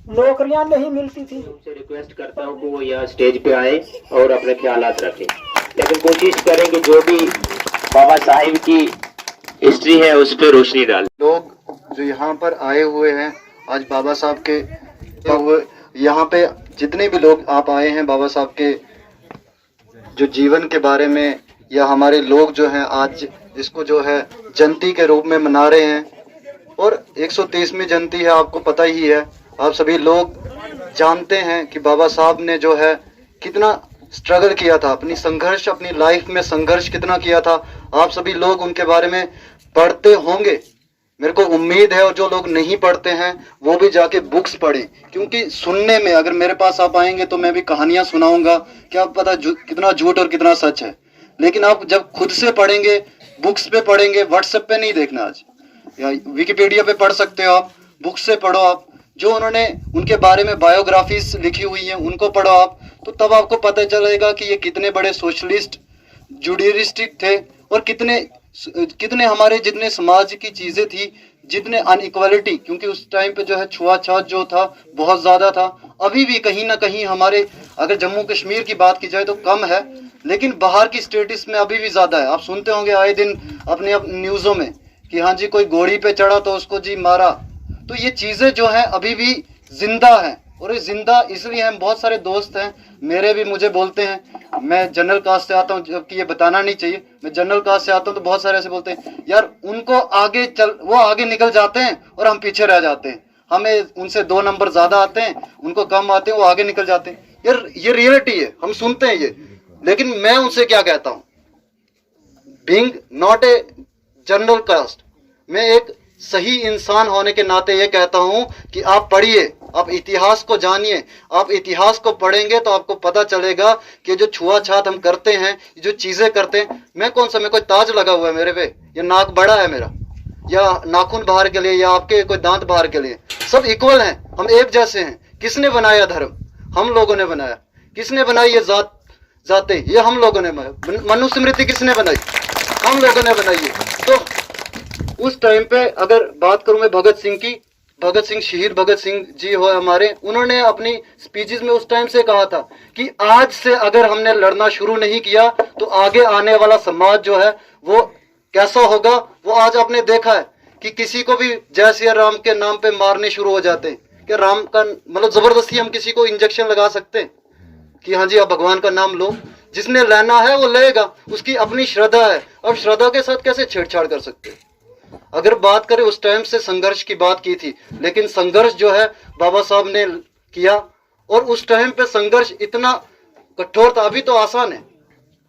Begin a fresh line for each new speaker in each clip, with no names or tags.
नौकरियां नहीं मिलती थी।
उनसे रिक्वेस्ट करता हूँ कि वो यहाँ स्टेज पे आए और अपने ख्यालात रखें, लेकिन कोशिश करें कि जो भी बाबा साहिब की हिस्ट्री है उस पर रोशनी डालें।
लोग जो यहाँ पर आए हुए हैं आज बाबा साहब के यहाँ पे जितने भी लोग आप आए हैं बाबा साहब के जो जीवन के बारे में, या हमारे लोग जो हैं आज इसको जो है जयंती के रूप में मना रहे हैं, और 130वीं जयंती है, आपको पता ही है, आप सभी लोग जानते हैं कि बाबा साहब ने जो है कितना स्ट्रगल किया था, अपनी लाइफ में संघर्ष कितना किया था। आप सभी लोग उनके बारे में पढ़ते होंगे, मेरे को उम्मीद है, और जो लोग नहीं पढ़ते हैं वो भी जाके बुक्स पढ़ें, क्योंकि सुनने में अगर मेरे पास आप आएंगे तो मैं भी कहानियां सुनाऊंगा, क्या पता कितना झूठ और कितना सच है, लेकिन आप जब खुद से पढ़ेंगे, बुक्स पे पढ़ेंगे, व्हाट्सएप पे नहीं देखना, आज या विकिपीडिया पे पढ़ सकते हो आप, बुक्स से पढ़ो आप, जो उन्होंने उनके बारे में बायोग्राफीज लिखी हुई हैं उनको पढ़ो आप, तो तब आपको पता चलेगा कि ये कितने बड़े सोशलिस्ट जुडियलिस्टिक थे, और कितने हमारे जितने समाज की चीजें थी, जितने अनइक्वालिटी, क्योंकि उस टाइम पे जो है छुआछूत जो था बहुत ज्यादा था, अभी भी कहीं ना कहीं हमारे, अगर जम्मू कश्मीर की बात की जाए तो कम है, लेकिन बाहर की स्टेट्स में अभी भी ज्यादा है। आप सुनते होंगे आए दिन अपने न्यूज़ों में कि हाँ जी कोई घोड़ी पे चढ़ा तो उसको जी मारा, तो ये चीजें जो है अभी भी जिंदा है, और ये जिंदा इसलिए हम, बहुत सारे दोस्त हैं मेरे भी मुझे बोलते हैं, मैं जनरल कास्ट से आता हूँ, जबकि ये बताना नहीं चाहिए, मैं जनरल कास्ट से आता हूँ, तो बहुत सारे ऐसे बोलते हैं यार उनको वो आगे निकल जाते हैं और हम पीछे रह जाते हैं, हमें उनसे 2 नंबर ज्यादा आते हैं, उनको कम आते हैं, वो आगे निकल जाते हैं। यार ये रियलिटी है, हम सुनते हैं ये, लेकिन मैं उनसे क्या कहता हूँ, being not a general caste, मैं एक सही इंसान होने के नाते ये कहता हूं कि आप पढ़िए, आप इतिहास को जानिए, आप इतिहास को पढ़ेंगे तो आपको पता चलेगा कि जो छुआछूत हम करते हैं, जो चीजें करते हैं, मैं कौन सा, मैं कोई ताज लगा हुआ है मेरे पे, या नाक बड़ा है मेरा, या नाखून बाहर के लिए, या आपके कोई दांत बाहर के लिए, सब इक्वल हैं, हम एक जैसे हैं। किसने बनाया धर्म? हम लोगों ने बनाया। किसने बनाई ये जाते? ये हम लोगों ने बनाई। मनुस्मृति किसने बनाई? हम लोगों ने बनाई है। तो उस टाइम पे अगर बात करूं मैं भगत सिंह की, भगत सिंह, शहीद भगत सिंह जी हो हमारे, उन्होंने अपनी स्पीचेस में उस टाइम से कहा था कि आज से अगर हमने लड़ना शुरू नहीं किया तो आगे आने वाला समाज जो है वो कैसा होगा, वो आज आपने देखा है कि किसी को भी जय सिया राम के नाम पे मारने शुरू हो जाते हैं। कि राम का मतलब जबरदस्ती हम किसी को इंजेक्शन लगा सकते हैं कि हाँ जी आप भगवान का नाम लो, जिसने लेना है वो लेगा, उसकी अपनी श्रद्धा है। अब श्रद्धा के साथ कैसे छेड़छाड़ कर सकते हैं? अगर बात करें उस टाइम से संघर्ष की बात की थी, लेकिन संघर्ष जो है बाबा साहब ने किया, और उस टाइम पे संघर्ष इतना कठोर था। अभी तो आसान है,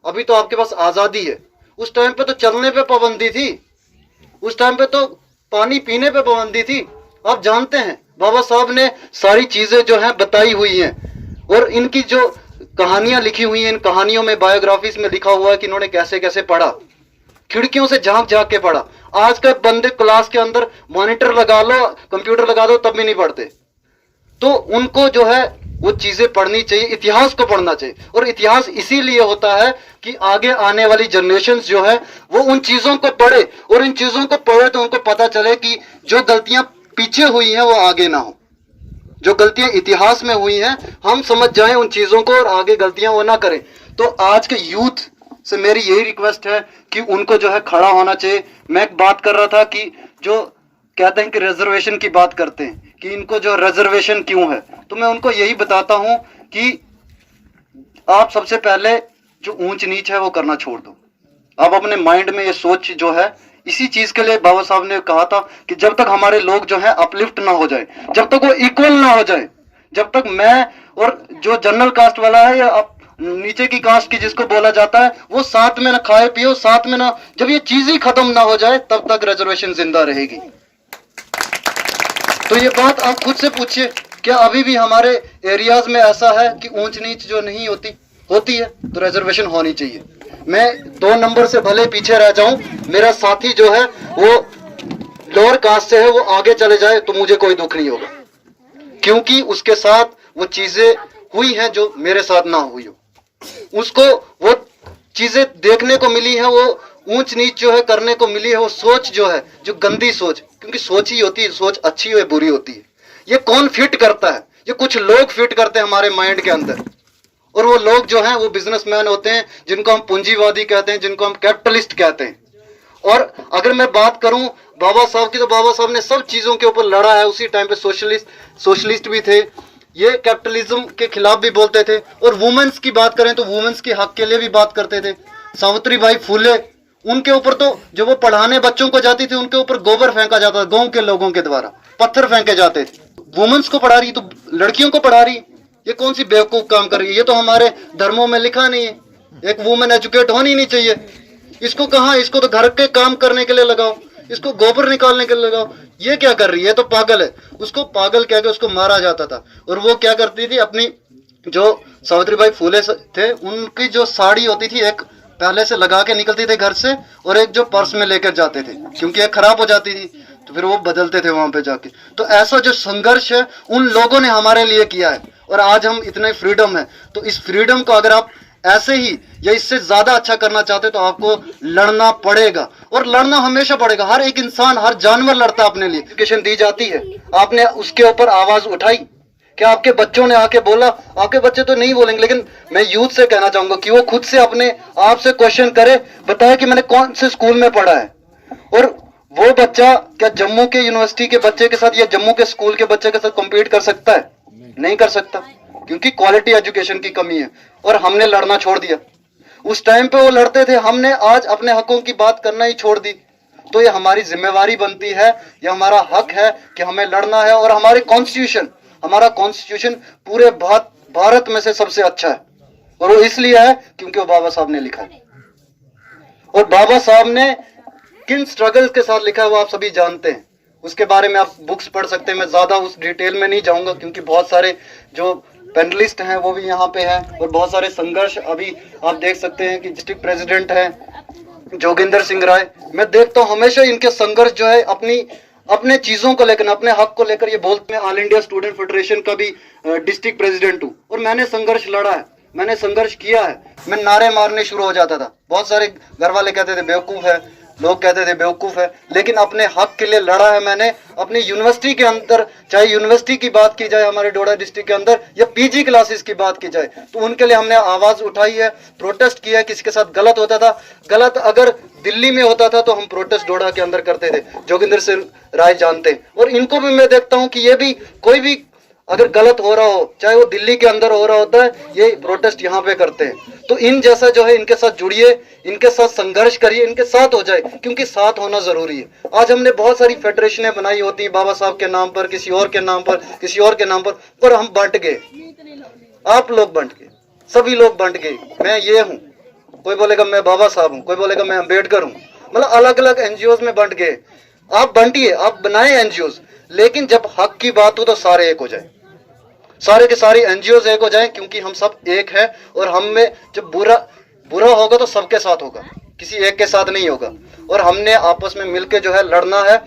अभी तो आपके पास आजादी है, उस टाइम पे तो चलने पे पाबंदी थी, उस टाइम पे तो पानी पीने पे पाबंदी थी। आप जानते हैं बाबा साहब ने सारी चीजें जो है बताई हुई हैं, और इनकी जो कहानियां लिखी हुई हैं, इन कहानियों में, बायोग्राफीज में लिखा हुआ है कि इन्होंने कैसे कैसे पढ़ा, खिड़कियों से झांक झांक के पढ़ा। आज के बंदे क्लास के अंदर मॉनिटर लगा लो, कंप्यूटर लगा दो, तब भी नहीं पढ़ते। तो उनको जो है वो चीजें पढ़नी चाहिए, इतिहास को पढ़ना चाहिए। और इतिहास इसीलिए होता है कि आगे आने वाली जनरेशन जो है वो उन चीजों को पढ़े, और इन चीजों को पढ़े तो उनको पता चले कि जो गलतियां पीछे हुई हैं वो आगे ना हो, जो गलतियां इतिहास में हुई हैं हम समझ जाएं उन चीजों को, और आगे गलतियां वो ना करें। तो आज के यूथ से मेरी यही रिक्वेस्ट है कि उनको जो है खड़ा होना चाहिए। मैं बात कर रहा था कि जो कहते हैं कि रिजर्वेशन की बात करते हैं कि इनको जो रिजर्वेशन क्यों है, तो मैं उनको यही बताता हूं कि आप सबसे पहले जो ऊंच नीच है वो करना छोड़ दो। आप अपने माइंड में ये सोच जो है, इसी चीज के लिए बाबा साहब ने कहा था कि जब तक हमारे लोग जो है अपलिफ्ट ना हो जाए, जब तक वो इक्वल ना हो जाए, जब तक मैं और जो जनरल कास्ट वाला है या नीचे की कास्ट की जिसको बोला जाता है वो साथ में ना खाए पियो, साथ में ना, जब ये चीज ही खत्म ना हो जाए तब तक रिजर्वेशन जिंदा रहेगी। तो ये बात आप खुद से पूछिए, क्या अभी भी हमारे एरियाज में ऐसा है कि ऊंच नीच जो नहीं होती है? तो रिजर्वेशन होनी चाहिए। मैं 2 नंबर से भले पीछे रह जाऊं, मेरा साथी जो है वो लोअर कास्ट से है, वो आगे चले जाए तो मुझे कोई दुख नहीं होगा, क्योंकि उसके साथ वो चीजें हुई हैं जो मेरे साथ ना हुई हो। उसको वो चीजें देखने को मिली है, वो ऊंच नीच जो है करने को मिली है, वो सोच जो है, जो गंदी सोच, क्योंकि सोच ही होती है, सोच अच्छी हो या बुरी होती है, ये कौन फिट करता है? ये कुछ लोग फिट करते हैं हमारे माइंड के अंदर, और वो लोग जो हैं वो बिजनेसमैन होते हैं, जिनको हम पूंजीवादी कहते हैं, जिनको हम कैपिटलिस्ट कहते हैं। और अगर मैं बात करूं बाबा साहब की, तो बाबा साहब ने सब चीजों के ऊपर लड़ा है। उसी टाइम पे सोशलिस्ट भी थे, ये कैपिटलिज्म के खिलाफ भी बोलते थे। और वुमेन्स की बात करें तो वुमेन्स के हक के लिए भी बात करते थे। सावित्रीबाई फुले, उनके ऊपर तो जो वो पढ़ाने बच्चों को जाती थी, उनके ऊपर गोबर फेंका जाता था, गांव के लोगों के द्वारा पत्थर फेंके जाते थे। वुमेन्स को पढ़ा रही तो लड़कियों को पढ़ा रही, ये कौन सी बेवकूफ काम कर रही है? ये तो हमारे धर्मों में लिखा नहीं है, एक वुमेन एजुकेट होनी नहीं चाहिए। इसको कहा, इसको तो घर के काम करने के लिए लगाओ, इसको गोबर निकालने के लिए लगाओ। ये क्या कर रही है? तो पागल है। उसको पागल कह के उसको मारा जाता था। और वो क्या करती थी, अपनी जो सावित्रीबाई फुले थे, उनकी जो साड़ी होती थी, एक पहले से लगा के निकलती थे घर से, और एक जो पर्स में लेकर जाते थे, क्योंकि एक खराब हो जाती थी तो फिर वो बदलते थे वहां पे जाके। तो ऐसा जो संघर्ष है उन लोगों ने हमारे लिए किया है, और आज हम इतने फ्रीडम है। तो इस फ्रीडम को अगर आप ऐसे ही या इससे ज्यादा अच्छा करना चाहते हो तो आपको लड़ना पड़ेगा, और लड़ना हमेशा पड़ेगा। हर एक इंसान, हर जानवर लड़ता है अपने लिए। एजुकेशन दी जाती है, आपने उसके ऊपर आवाज उठाई? क्या आपके बच्चों ने आके बोला? आपके बच्चे तो नहीं बोलेंगे, लेकिन मैं यूथ से कहना चाहूंगा कि वो खुद से अपने आप से क्वेश्चन करे, बताए कि मैंने कौन से स्कूल में पढ़ा है। और वो बच्चा क्या जम्मू के यूनिवर्सिटी के बच्चे के साथ या जम्मू के स्कूल के बच्चे के साथ कम्पीट कर सकता है? नहीं कर सकता, क्योंकि क्वालिटी एजुकेशन की कमी है। और हमने लड़ना छोड़ दिया। उस टाइम पे वो लड़ते थे, हमने आज अपने हकों की बात करना ही छोड़ दी। तो ये हमारी जिम्मेवारी बनती है, ये हमारा हक है कि हमें लड़ना है। और हमारा कॉन्स्टिट्यूशन पूरे भारत में से सबसे अच्छा है, और वो इसलिए है क्योंकि वो बाबा साहब ने लिखा है। और बाबा साहब ने किन स्ट्रगल्स के साथ लिखा है वो आप सभी जानते हैं। उसके बारे में आप बुक्स पढ़ सकते हैं, मैं ज्यादा उस डिटेल में नहीं जाऊंगा, क्योंकि बहुत सारे जो पैनलिस्ट हैं वो भी यहाँ पे हैं, और बहुत सारे संघर्ष अभी आप देख सकते हैं कि डिस्ट्रिक्ट प्रेसिडेंट है जोगिंदर सिंह राय। मैं देखता हूँ हमेशा इनके संघर्ष जो है अपने चीजों को लेकर, अपने हक को लेकर ये बोलते हैं। ऑल इंडिया स्टूडेंट फेडरेशन का भी डिस्ट्रिक्ट प्रेसिडेंट हूँ, और मैंने संघर्ष लड़ा है, मैंने संघर्ष किया है। मैं नारे मारने शुरू हो जाता था, बहुत सारे घर वाले कहते थे बेवकूफ है, लोग कहते थे बेवकूफ है, लेकिन अपने हक के लिए लड़ा है मैंने। अपनी यूनिवर्सिटी के अंदर, चाहे यूनिवर्सिटी की बात की जाए हमारे डोडा डिस्ट्रिक्ट के अंदर, या पीजी क्लासेस की बात की जाए, तो उनके लिए हमने आवाज उठाई है, प्रोटेस्ट किया है। किसी के साथ गलत होता था, गलत अगर दिल्ली में होता था तो हम प्रोटेस्ट डोडा के अंदर करते थे, जोगिंदर सिंह राय जानते हैं। और इनको भी मैं देखता हूँ कि ये भी कोई भी अगर गलत हो रहा हो, चाहे वो दिल्ली के अंदर हो रहा होता है, ये प्रोटेस्ट यहाँ पे करते हैं। तो इन जैसा जो है इनके साथ जुड़िए, इनके साथ संघर्ष करिए, इनके साथ हो जाए, क्योंकि साथ होना जरूरी है। आज हमने बहुत सारी फेडरेशनें बनाई होती है बाबा साहब के नाम पर, किसी और के नाम पर, किसी और के नाम पर हम बंट गए। आप लोग बंट गए, सभी लोग बंट गए। मैं ये हूँ, कोई बोलेगा मैं बाबा साहब हूँ, कोई बोलेगा मैं अम्बेडकर हूँ, मतलब अलग अलग एनजीओ में बंट गए। आप बंटिए, आप बनाए एनजीओ, लेकिन जब हक की बात हो तो सारे एक हो जाए, सारे के सारे एनजीओ एक हो जाए, क्योंकि हम सब एक है। और हम में जब बुरा होगा तो सबके साथ होगा, किसी एक के साथ नहीं होगा। और हमने आपस में मिलके जो है लड़ना है।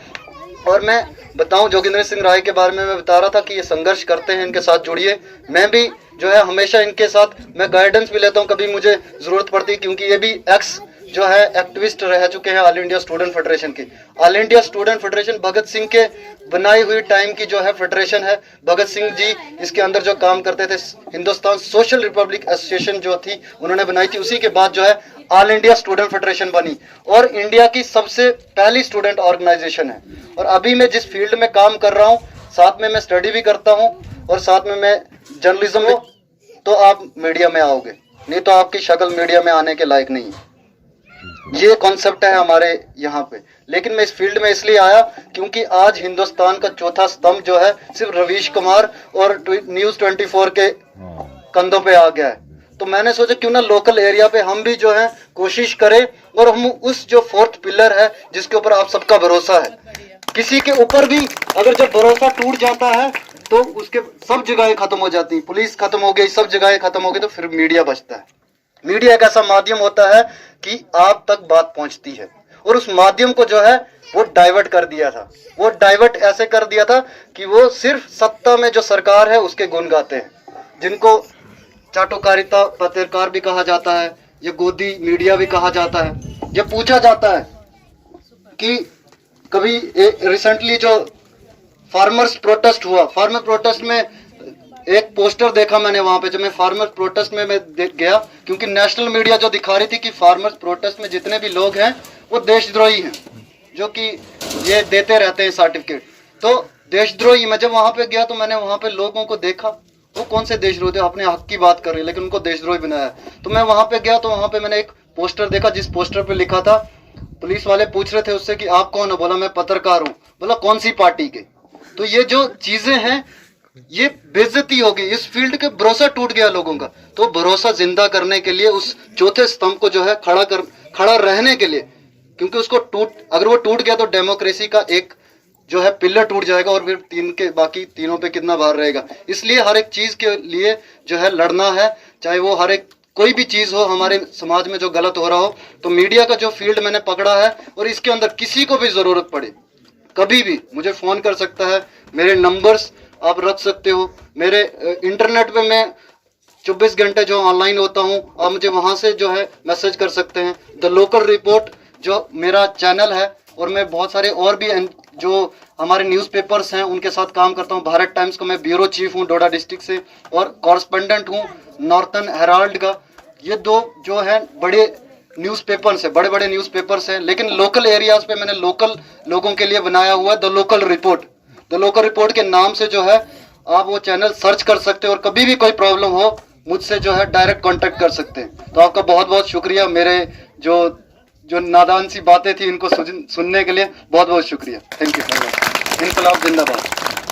और मैं बताऊं, जोगिंदर सिंह राय के बारे में मैं बता रहा था कि ये संघर्ष करते हैं, इनके साथ जुड़िए। मैं भी जो है हमेशा इनके साथ मैं गाइडेंस भी लेता हूं, कभी मुझे जरूरत पड़ती है, क्योंकि ये भी एक्स जो है एक्टिविस्ट रह चुके हैं ऑल इंडिया स्टूडेंट फेडरेशन की। All India student federation Bhagat Singh के बनाई हुई टाइम की जो है फेडरेशन है। भगत सिंह जी इसके अंदर जो काम करते थे, हिंदुस्तान सोशल रिपब्लिक एसोसिएशन जो थी उन्होंने बनाई थी, उसी के बाद जो है ऑल इंडिया स्टूडेंट फेडरेशन बनी, और इंडिया की सबसे पहली स्टूडेंट ऑर्गेनाइजेशन है। और अभी मैं जिस फील्ड में काम कर रहा हूँ, साथ में मैं स्टडी भी करता हूँ, और साथ में मैं जर्नलिज्म में, तो आप मीडिया में आओगे, नहीं तो आपकी शक्ल मीडिया में आने के लायक नहीं है। ये कॉन्सेप्ट है हमारे यहाँ पे। लेकिन मैं इस फील्ड में इसलिए आया क्योंकि आज हिंदुस्तान का चौथा स्तंभ जो है सिर्फ रवीश कुमार और न्यूज 24 के कंधों पे आ गया है। तो मैंने सोचा क्यों ना लोकल एरिया पे हम भी जो है कोशिश करें, और हम उस जो फोर्थ पिलर है जिसके ऊपर आप सबका भरोसा है, किसी के ऊपर भी अगर जब भरोसा टूट जाता है तो उसके सब जगहें खत्म हो जाती, पुलिस खत्म हो गई, सब जगहें खत्म हो गई, तो फिर मीडिया बचता है। मीडिया एक ऐसा माध्यम होता है कि आप तक बात पहुंचती है, और उस माध्यम को जो है वो डाइवर्ट कर दिया था। वो डाइवर्ट ऐसे कर दिया था कि वो सिर्फ सत्ता में जो सरकार है उसके गुण गाते हैं, जिनको चाटुकारिता पत्रकार भी कहा जाता है, ये गोदी मीडिया भी कहा जाता है। जब पूछा जाता है कि कभी रिसेंटली जो फार्मर्स प्रोटेस्ट हुआ, फार्मर प्रोटेस्ट में एक पोस्टर देखा मैंने वहां पे, जब मैं फार्मर्स प्रोटेस्ट में मैं गया, क्योंकि नेशनल मीडिया जो दिखा रही थी कि फार्मर्स प्रोटेस्ट में जितने भी लोग हैं वो देशद्रोही हैं, जो कि ये देते रहते हैं सर्टिफिकेट। तो देशद्रोही, मैं जब वहां पे गया तो मैंने वहां पे लोगों को देखा, वो कौन से देशद्रोही थे, अपने हक की बात कर रहे हैं लेकिन उनको देशद्रोही बनाया। तो मैं वहां पे गया तो वहां पे मैंने एक पोस्टर देखा, जिस पोस्टर पे लिखा था, पुलिस वाले पूछ रहे थे उससे कि आप कौन हो, बोला मैं पत्रकार हूँ, बोला कौन सी पार्टी के। तो ये जो चीजें हैं ये बेइज्जती हो गई, इस फील्ड के भरोसा टूट गया लोगों का। तो भरोसा जिंदा करने के लिए उस चौथे स्तंभ को जो है खड़ा रहने के लिए, क्योंकि उसको अगर वो टूट गया तो डेमोक्रेसी का एक जो है पिलर टूट जाएगा और फिर बाकी तीनों पे कितना भार रहेगा। इसलिए हर एक चीज के लिए जो है लड़ना है, चाहे वो हर एक कोई भी चीज हो हमारे समाज में जो गलत हो रहा हो। तो मीडिया का जो फील्ड मैंने पकड़ा है, और इसके अंदर किसी को भी जरूरत पड़े कभी भी मुझे फोन कर सकता है, मेरे नंबर्स आप रख सकते हो, मेरे इंटरनेट पे मैं 24 घंटे जो ऑनलाइन होता हूँ, आप मुझे वहां से जो है मैसेज कर सकते हैं। द लोकल रिपोर्ट जो मेरा चैनल है, और मैं बहुत सारे और भी जो हमारे न्यूज़पेपर्स हैं उनके साथ काम करता हूँ। भारत टाइम्स का मैं ब्यूरो चीफ हूँ डोडा डिस्ट्रिक्ट से, और कॉरेस्पोंडेंट हूँ नॉर्थन हेराल्ड का। ये दो जो है बड़े न्यूज़पेपर्स हैं, बड़े बड़े न्यूज़पेपर्स हैं, लेकिन लोकल एरियाज पे मैंने लोकल लोगों के लिए बनाया हुआ the local report. The local report के नाम से जो है आप वो चैनल सर्च कर सकते हो, और कभी भी कोई प्रॉब्लम हो मुझसे जो है डायरेक्ट कांटेक्ट कर सकते हैं। तो आपका बहुत बहुत शुक्रिया, मेरे जो नादान सी बातें थी इनको सुनने के लिए बहुत बहुत शुक्रिया। Thank you. इनकलाब जिंदाबाद।